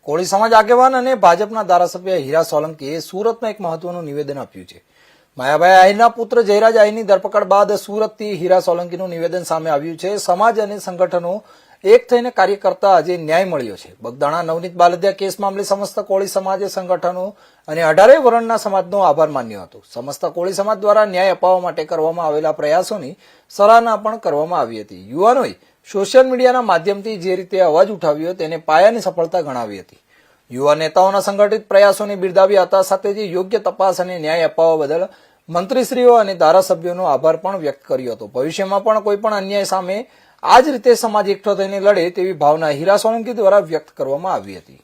કોળી સમાજ આગેવાન અને ભાજપના ધારાસભ્ય હીરા સોલંકીએ સુરતમાં એક મહત્વનું નિવેદન આપ્યું છે. માયાભાઈ આહિરના પુત્ર જયરાજ આહિરની ધરપકડ બાદ સુરતથી હીરા સોલંકીનું નિવેદન સામે આવ્યું છે. સમાજ અને સંગઠનો એક થઈને કાર્ય કરતા આજે ન્યાય મળ્યો છે. બગદાણા નવનીત બાલદિયા કેસ મામલે સમસ્ત કોળી સમાજે સંગઠનો અને 18 વર્ણના સમાજનો આભાર માન્યો હતો. સમસ્ત કોળી સમાજ દ્વારા ન્યાય અપાવવા માટે કરવામાં આવેલા પ્રયાસોની સરાહના પણ કરવામાં આવી હતી. યુવાનોએ સોશિયલ મીડિયાના માધ્યમથી જે રીતે અવાજ ઉઠાવ્યો તેને પાયાની સફળતા ગણાવી હતી. યુવા નેતાઓના સંગઠિત પ્રયાસોને બિરદાવ્યા હતા. સાથે જ યોગ્ય તપાસ અને ન્યાય અપાવવા બદલ મંત્રીશ્રીઓ અને ધારાસભ્યોનો આભાર પણ વ્યક્ત કર્યો હતો. ભવિષ્યમાં પણ કોઈ પણ અન્યાય સામે આ જ રીતે સમાજ એકઠો થઈને લડે તેવી ભાવના હીરા સોલંકી દ્વારા વ્યક્ત કરવામાં આવી હતી.